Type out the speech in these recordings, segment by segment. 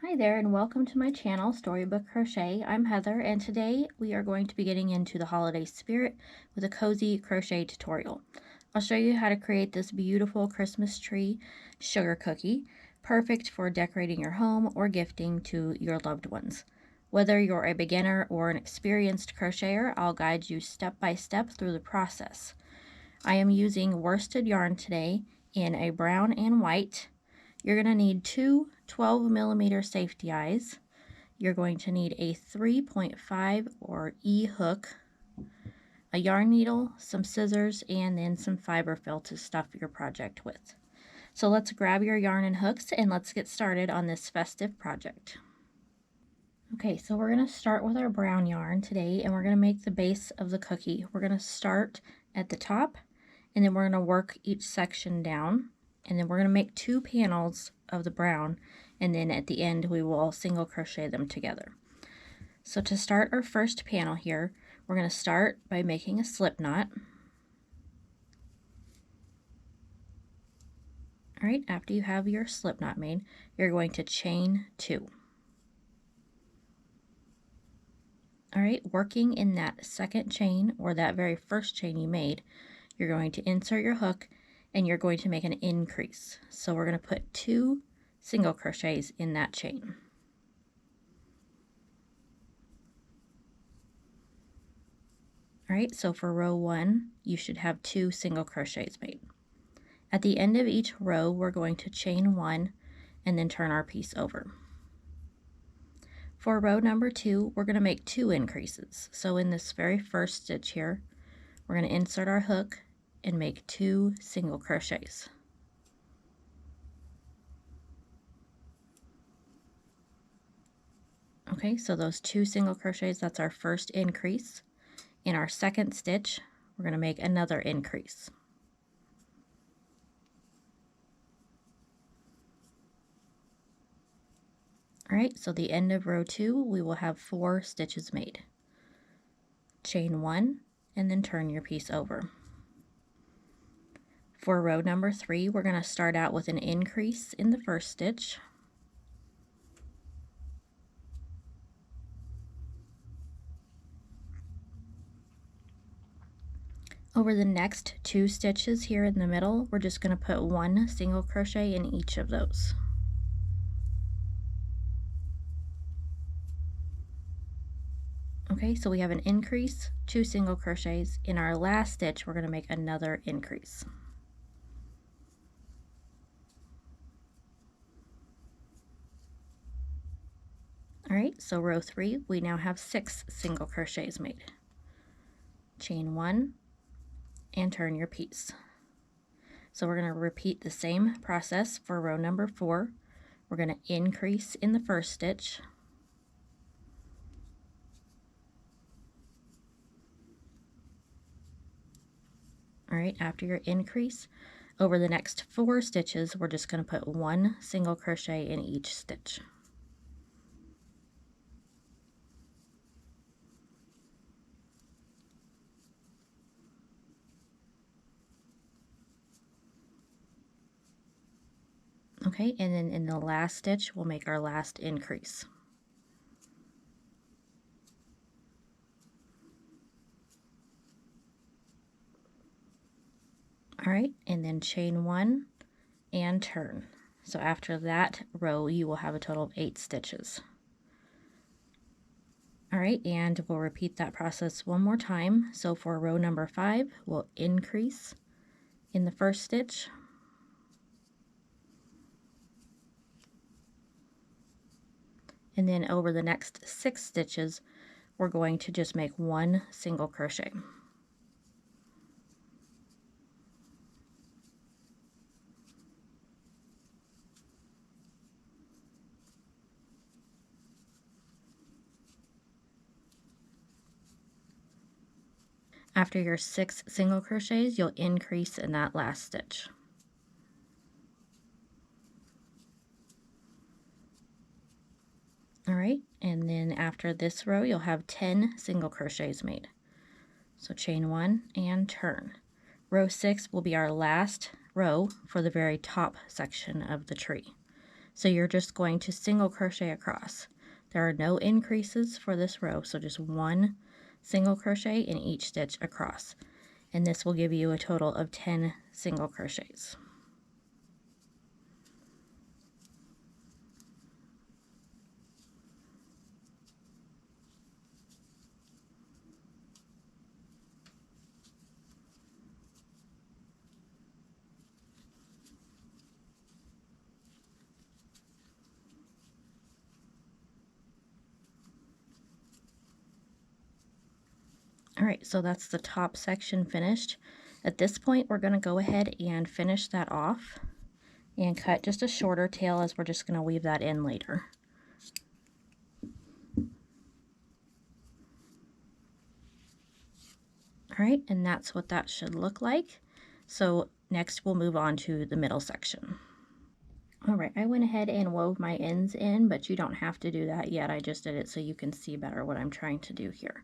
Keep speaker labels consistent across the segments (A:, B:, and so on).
A: Hi there and welcome to my channel, Storybook Crochet. I'm Heather and today we are going to be getting into the holiday spirit with a cozy crochet tutorial. I'll show you how to create this beautiful Christmas tree sugar cookie, perfect for decorating your home or gifting to your loved ones. Whether you're a beginner or an experienced crocheter, I'll guide you step by step through the process. I am using worsted yarn today in a brown and white. You're going to need two 12mm safety eyes. You're going to need a 3.5 or E hook, a yarn needle, some scissors, and then some fiber fill to stuff your project with. So let's grab your yarn and hooks and let's get started on this festive project. Okay, so we're going to start with our brown yarn today and we're going to make the base of the cookie. We're going to start at the top and then we're going to work each section down. And then we're going to make two panels of the brown, and then at the end we will single crochet them together. So to start our first panel here, we're going to start by making a slip knot. All right, after you have your slip knot made, you're going to chain two. All right, working in that second chain or that very first chain you made, you're going to insert your hook and you're going to make an increase. So we're going to put two single crochets in that chain. All right, so for row 1, you should have two single crochets made. At the end of each row, we're going to chain 1 and then turn our piece over. For row number 2, we're going to make two increases. So in this very first stitch here, we're going to insert our hook and make two single crochets. Okay, so those two single crochets, that's our first increase. In our second stitch, we're going to make another increase. All right, so the end of row 2, we will have 4 stitches made. Chain 1 and then turn your piece over. For row number 3, we're going to start out with an increase in the first stitch. Over the next 2 stitches here in the middle, we're just going to put one single crochet in each of those. Okay, so we have an increase, 2 single crochets. In our last stitch, we're going to make another increase. All right, so row 3, we now have 6 single crochets made. Chain 1 and turn your piece. So we're going to repeat the same process for row number 4. We're going to increase in the first stitch. All right, after your increase, over the next 4 stitches, we're just going to put one single crochet in each stitch. Okay, and then in the last stitch, we'll make our last increase. All right, and then chain 1 and turn. So after that row, you will have a total of 8 stitches. All right, and we'll repeat that process one more time. So for row number 5, we'll increase in the first stitch. And then over the next 6 stitches, we're going to just make one single crochet. After your 6 single crochets, you'll increase in that last stitch. All right, and then after this row, you'll have 10 single crochets made. So chain 1 and turn. Row 6 will be our last row for the very top section of the tree. So you're just going to single crochet across. There are no increases for this row, so just one single crochet in each stitch across. And this will give you a total of 10 single crochets. All right, so that's the top section finished. At this point, we're going to go ahead and finish that off and cut just a shorter tail, as we're just going to weave that in later. All right, and that's what that should look like. So next we'll move on to the middle section. All right, I went ahead and wove my ends in, but you don't have to do that yet. I just did it so you can see better what I'm trying to do here.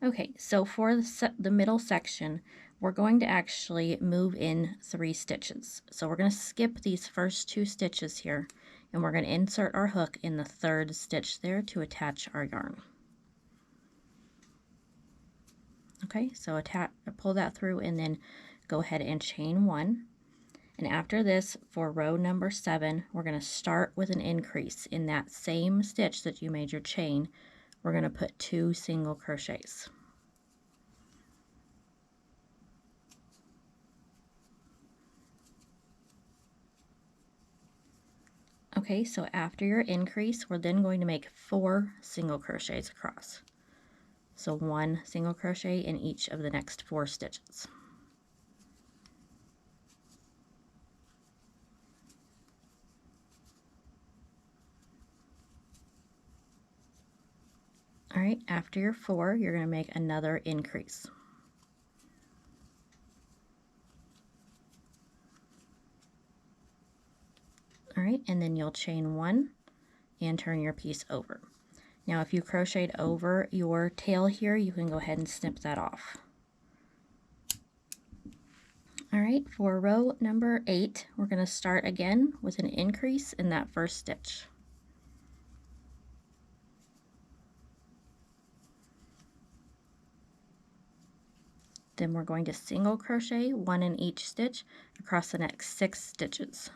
A: Okay, so for the middle section, we're going to actually move in 3 stitches. So we're going to skip these first 2 stitches here, and we're going to insert our hook in the 3rd stitch there to attach our yarn. Okay, so pull that through and then go ahead and chain 1. And after this, for row number 7, we're going to start with an increase. In that same stitch that you made your chain, we're going to put 2 single crochets. Okay, so after your increase, we're then going to make 4 single crochets across. So 1 single crochet in each of the next 4 stitches. All right, after your 4, you're going to make another increase. All right, and then you'll chain 1 and turn your piece over. Now if you crocheted over your tail here, you can go ahead and snip that off. All right, for row number 8, we're going to start again with an increase in that first stitch. Then we're going to single crochet 1 in each stitch across the next 6 stitches.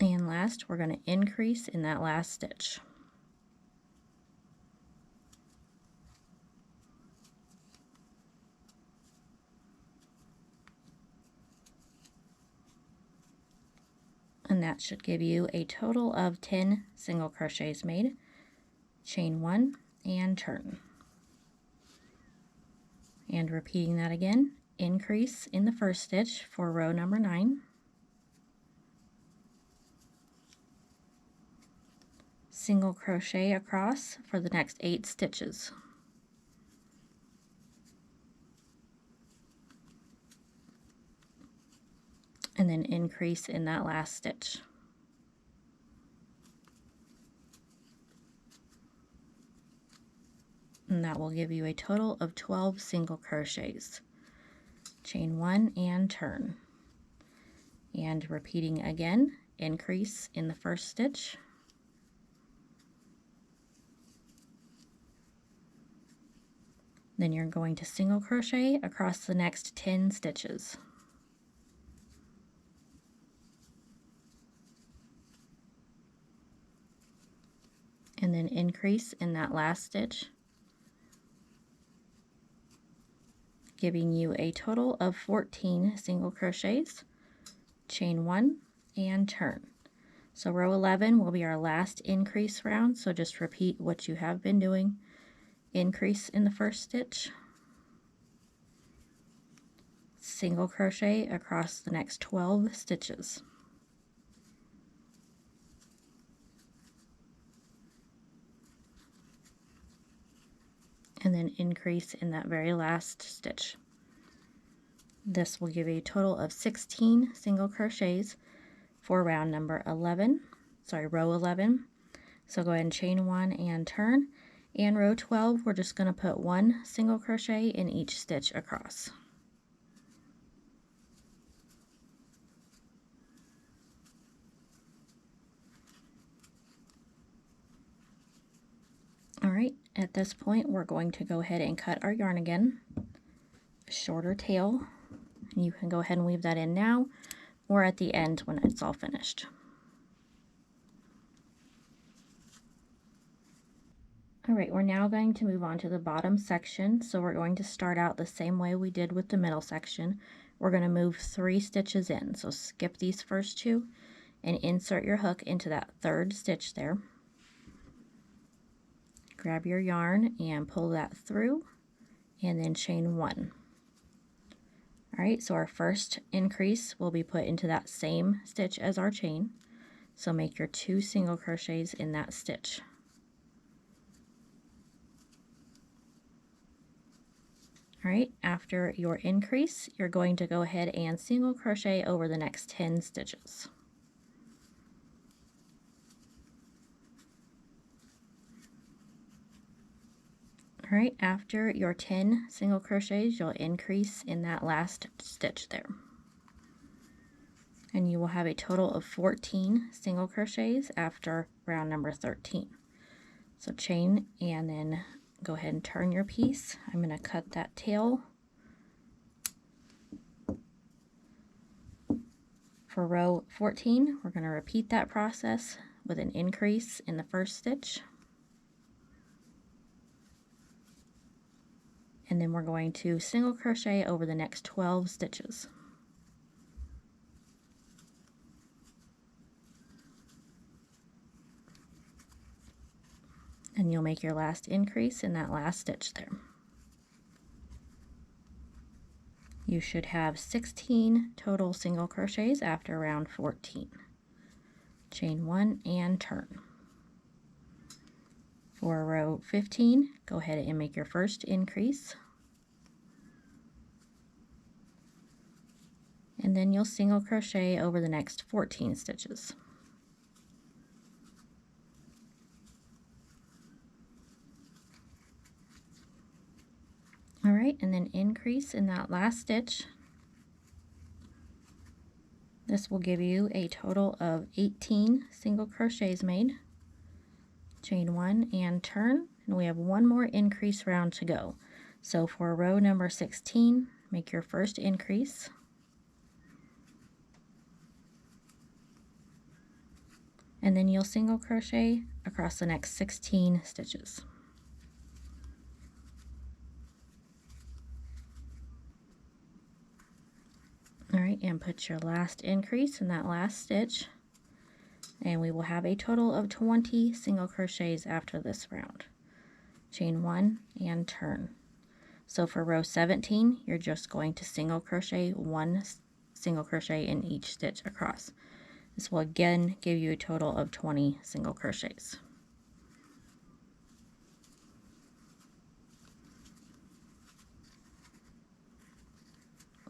A: And last, we're going to increase in that last stitch. And that should give you a total of 10 single crochets made. Chain 1 and turn. And repeating that again, increase in the first stitch for row number 9. Single crochet across for the next 8 stitches. And then increase in that last stitch. And that will give you a total of 12 single crochets. Chain 1 and turn. And repeating again, increase in the first stitch. Then you're going to single crochet across the next 10 stitches. And then increase in that last stitch, giving you a total of 14 single crochets. Chain 1 and turn. So row 11 will be our last increase round, so just repeat what you have been doing. Increase in the first stitch, single crochet across the next 12 stitches. And then increase in that very last stitch. This will give you a total of 16 single crochets for round number 11. row 11. So go ahead and chain 1 and turn. And row 12, we're just going to put 1 single crochet in each stitch across. Alright, at this point we're going to go ahead and cut our yarn again, a shorter tail, and you can go ahead and weave that in now or at the end when it's all finished. Alright, we're now going to move on to the bottom section, so we're going to start out the same way we did with the middle section. We're going to move 3 stitches in, so skip these first 2 and insert your hook into that 3rd stitch there. Grab your yarn and pull that through and then chain 1. Alright, so our first increase will be put into that same stitch as our chain, so make your 2 single crochets in that stitch. Alright, after your increase, you're going to go ahead and single crochet over the next 10 stitches. Alright, after your 10 single crochets, you'll increase in that last stitch there. And you will have a total of 14 single crochets after round number 13. So chain and then go ahead and turn your piece. I'm going to cut that tail. For row 14, we're going to repeat that process with an increase in the first stitch. And then we're going to single crochet over the next 12 stitches. And you'll make your last increase in that last stitch there. You should have 16 total single crochets after round 14. Chain 1 and turn. For row 15, go ahead and make your first increase. And then you'll single crochet over the next 14 stitches. Alright, and then increase in that last stitch. This will give you a total of 18 single crochets made. Chain 1 and turn, and we have one more increase round to go. So for row number 16, make your first increase. And then you'll single crochet across the next 16 stitches. Alright, and put your last increase in that last stitch, and we will have a total of 20 single crochets after this round. Chain 1 and turn. So for row 17, you're just going to single crochet 1 single crochet in each stitch across. This will again give you a total of 20 single crochets.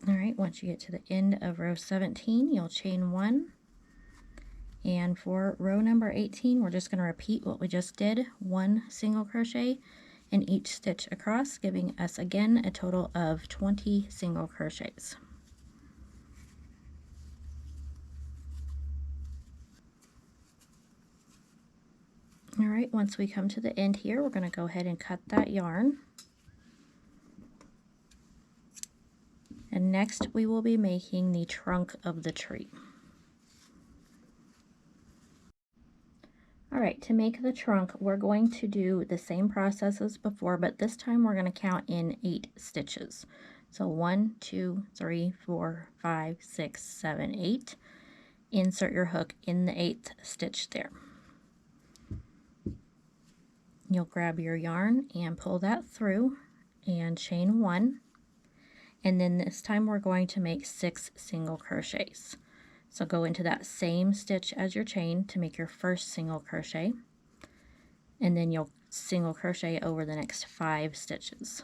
A: Alright, once you get to the end of row 17, you'll chain 1. And for row number 18, we're just going to repeat what we just did, 1 single crochet in each stitch across, giving us again a total of 20 single crochets. Alright, once we come to the end here, we're going to go ahead and cut that yarn. And next we will be making the trunk of the tree. Alright, to make the trunk, we're going to do the same process as before, but this time we're going to count in 8 stitches. So 1, 2, 3, 4, 5, 6, 7, 8. Insert your hook in the 8th stitch there. You'll grab your yarn and pull that through and chain 1. And then this time we're going to make 6 single crochets. So go into that same stitch as your chain to make your first single crochet, and then you'll single crochet over the next 5 stitches.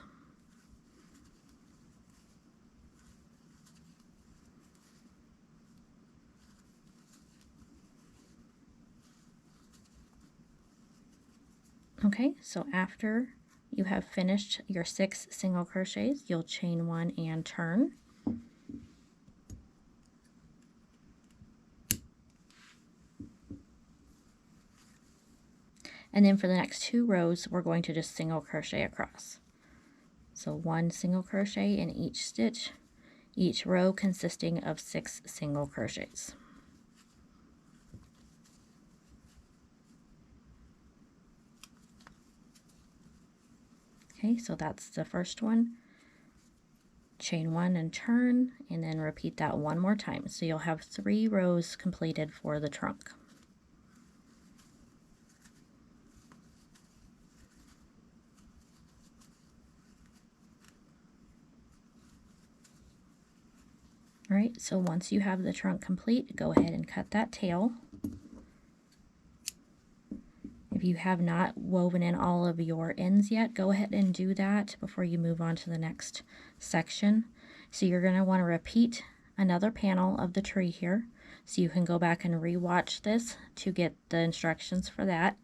A: Okay, so after you have finished your 6 single crochets, you'll chain 1 and turn. And then for the next 2 rows, we're going to just single crochet across. So 1 single crochet in each stitch, each row consisting of 6 single crochets. Okay, so that's the first one. Chain 1 and turn, and then repeat that one more time. So you'll have 3 rows completed for the trunk. All right, so once you have the trunk complete, go ahead and cut that tail. If you have not woven in all of your ends yet, go ahead and do that before you move on to the next section. So you're going to want to repeat another panel of the tree here. So you can go back and re-watch this to get the instructions for that.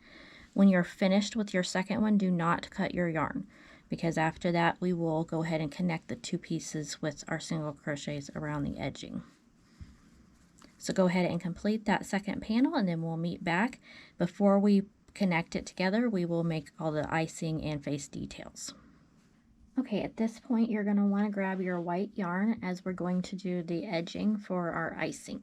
A: When you're finished with your second one, do not cut your yarn, because after that we will go ahead and connect the 2 pieces with our single crochets around the edging. So go ahead and complete that second panel, and then we'll meet back. Before we connect it together, we will make all the icing and face details. Okay, at this point you're going to want to grab your white yarn, as we're going to do the edging for our icing.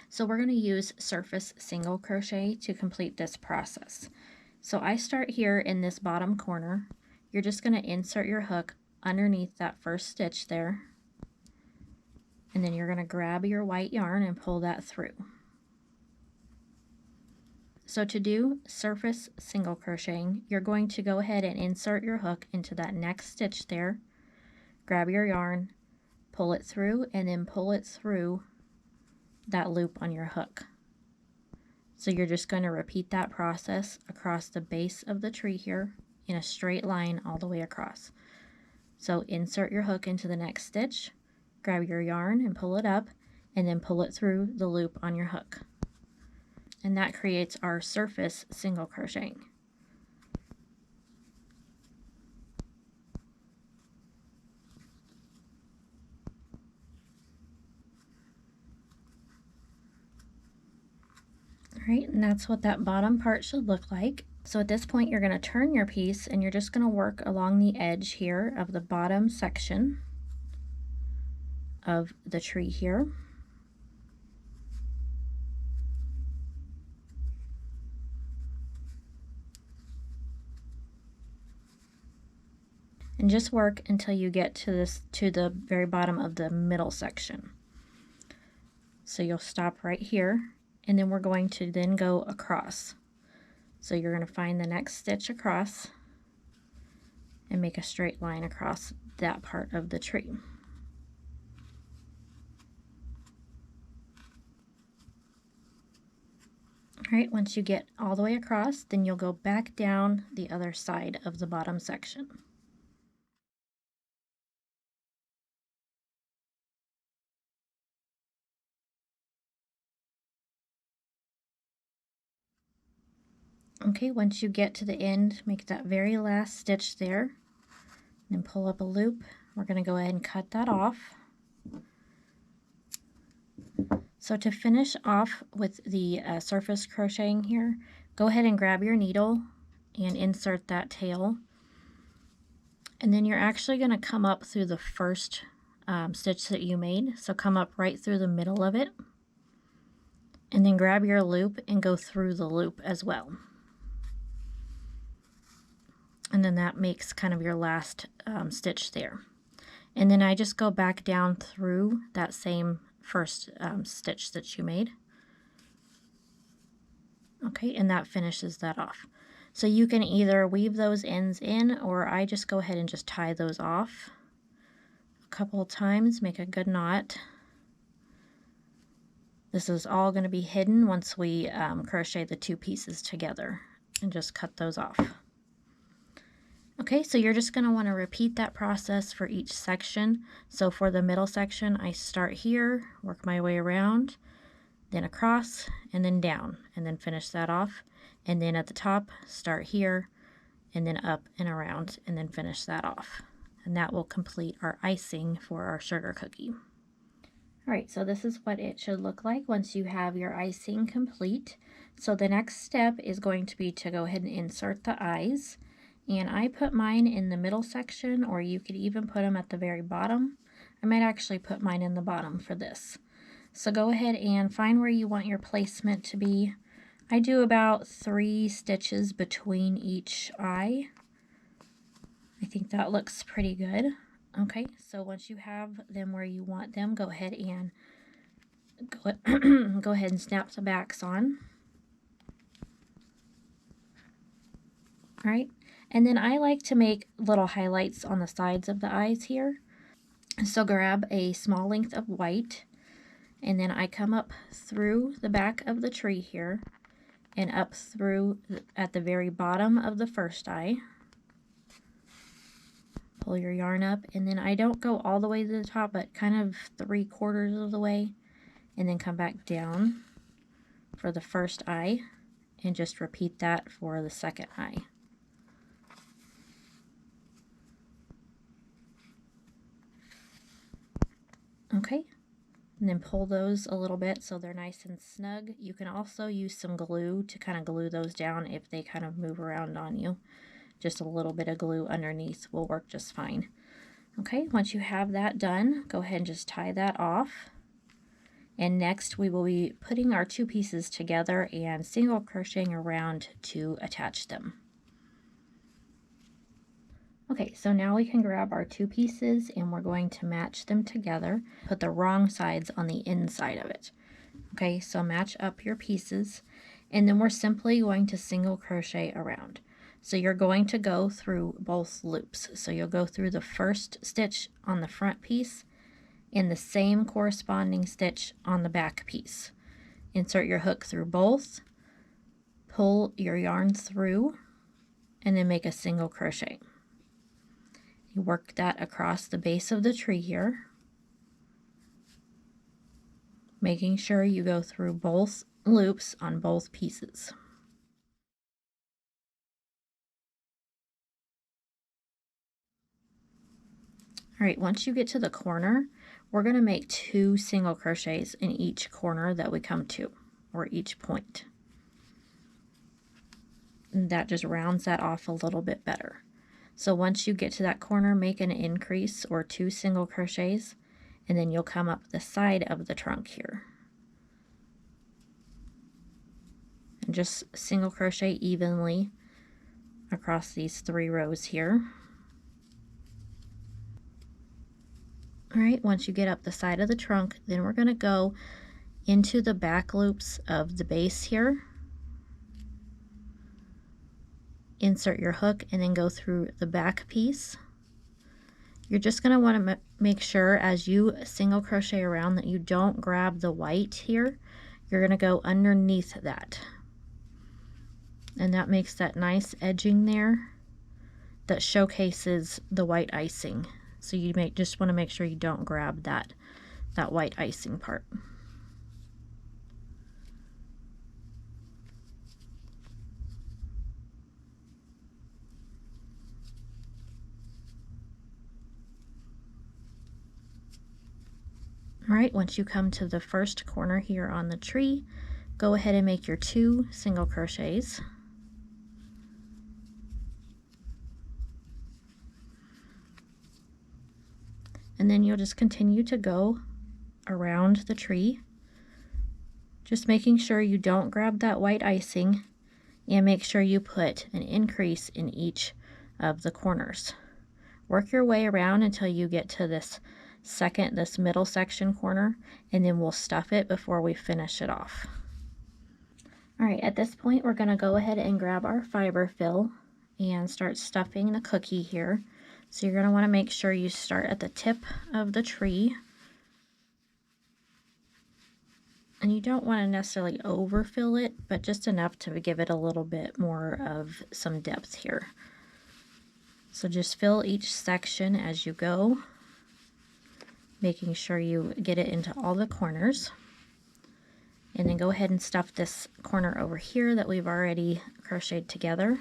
A: So we're going to use surface single crochet to complete this process. So I start here in this bottom corner. You're just going to insert your hook underneath that first stitch there, and then you're going to grab your white yarn and pull that through. So to do surface single crocheting, you're going to go ahead and insert your hook into that next stitch there, grab your yarn, pull it through, and then pull it through that loop on your hook. So you're just going to repeat that process across the base of the tree here in a straight line all the way across. So insert your hook into the next stitch, grab your yarn and pull it up, and then pull it through the loop on your hook. And that creates our surface single crocheting. Alright, and that's what that bottom part should look like. So at this point you're going to turn your piece, and you're just going to work along the edge here of the bottom section of the tree here. And just work until you get to the very bottom of the middle section. So you'll stop right here, and then we're going to then go across. So you're going to find the next stitch across and make a straight line across that part of the tree. Alright, once you get all the way across, then you'll go back down the other side of the bottom section. Okay, once you get to the end, make that very last stitch there, and then pull up a loop. We're going to go ahead and cut that off. So to finish off with the surface crocheting here, go ahead and grab your needle and insert that tail. And then you're actually going to come up through the first stitch that you made. So come up right through the middle of it. And then grab your loop and go through the loop as well. And then that makes kind of your last stitch there. And then I just go back down through that same first stitch that you made. Okay, and that finishes that off. So you can either weave those ends in, or I just go ahead and just tie those off a couple of times, make a good knot. This is all going to be hidden once we crochet the 2 pieces together, and just cut those off. Okay, so you're just going to want to repeat that process for each section. So for the middle section, I start here, work my way around, then across, and then down, and then finish that off. And then at the top, start here, and then up and around, and then finish that off. And that will complete our icing for our sugar cookie. All right, so this is what it should look like once you have your icing complete. So the next step is going to be to go ahead and insert the eyes. And I put mine in the middle section, or you could even put them at the very bottom. I might actually put mine in the bottom for this. So go ahead and find where you want your placement to be. I do about 3 stitches between each eye. I think that looks pretty good. Okay, so once you have them where you want them, go ahead and go ahead and snap the backs on. All right, and then I like to make little highlights on the sides of the eyes here. So grab a small length of white, and then I come up through the back of the tree here and up through at the very bottom of the first eye. Pull your yarn up, and then I don't go all the way to the top, but kind of 3/4 of the way, and then come back down for the first eye, and just repeat that for the second eye. Okay, and then pull those a little bit so they're nice and snug. You can also use some glue to kind of glue those down if they kind of move around on you. Just a little bit of glue underneath will work just fine. Okay, once you have that done, go ahead and just tie that off. And next we will be putting our 2 pieces together and single crocheting around to attach them. Okay, so now we can grab our 2 pieces and we're going to match them together. Put the wrong sides on the inside of it. Okay, so match up your pieces, and then we're simply going to single crochet around. So you're going to go through both loops. So you'll go through the first stitch on the front piece and the same corresponding stitch on the back piece. Insert your hook through both, pull your yarn through, and then make a single crochet. You work that across the base of the tree here, making sure you go through both loops on both pieces. All right, once you get to the corner, we're going to make 2 single crochets in each corner that we come to, or each point. And that just rounds that off a little bit better. So once you get to that corner, make an increase or 2 single crochets, and then you'll come up the side of the trunk here. And just single crochet evenly across these 3 rows here. All right, once you get up the side of the trunk, then we're going to go into the back loops of the base here. Insert your hook and then go through the back piece. You're just going to want to make sure as you single crochet around that you don't grab the white here. You're going to go underneath that. And that makes that nice edging there that showcases the white icing. So you just want to make sure you don't grab that white icing part. All right, once you come to the first corner here on the tree, go ahead and make your 2 single crochets. And then you'll just continue to go around the tree, just making sure you don't grab that white icing, and make sure you put an increase in each of the corners. Work your way around until you get to this middle section corner, and then we'll stuff it before we finish it off. All right, at this point we're going to go ahead and grab our fiber fill and start stuffing the cookie here. So you're going to want to make sure you start at the tip of the tree. And you don't want to necessarily overfill it, but just enough to give it a little bit more of some depth here. So just fill each section as you go, making sure you get it into all the corners. And then go ahead and stuff this corner over here that we've already crocheted together.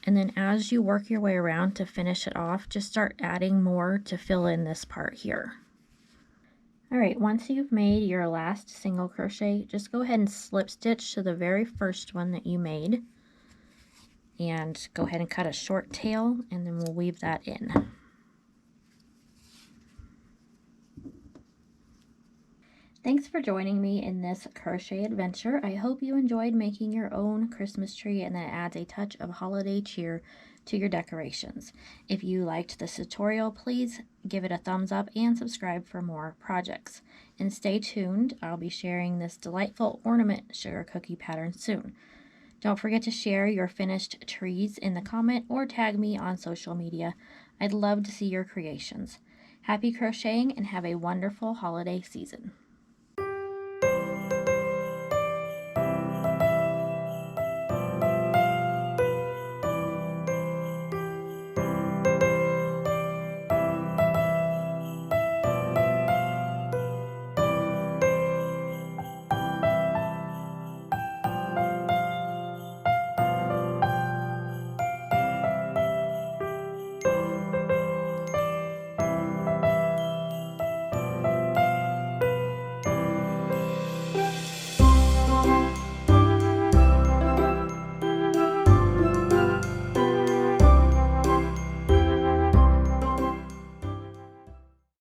A: And then as you work your way around to finish it off, just start adding more to fill in this part here. Alright, once you've made your last single crochet, just go ahead and slip stitch to the very first one that you made. And go ahead and cut a short tail, and then we'll weave that in. Thanks for joining me in this crochet adventure. I hope you enjoyed making your own Christmas tree, and that adds a touch of holiday cheer to your decorations. If you liked this tutorial, please give it a thumbs up and subscribe for more projects. And stay tuned, I'll be sharing this delightful ornament sugar cookie pattern soon. Don't forget to share your finished trees in the comment or tag me on social media. I'd love to see your creations. Happy crocheting and have a wonderful holiday season.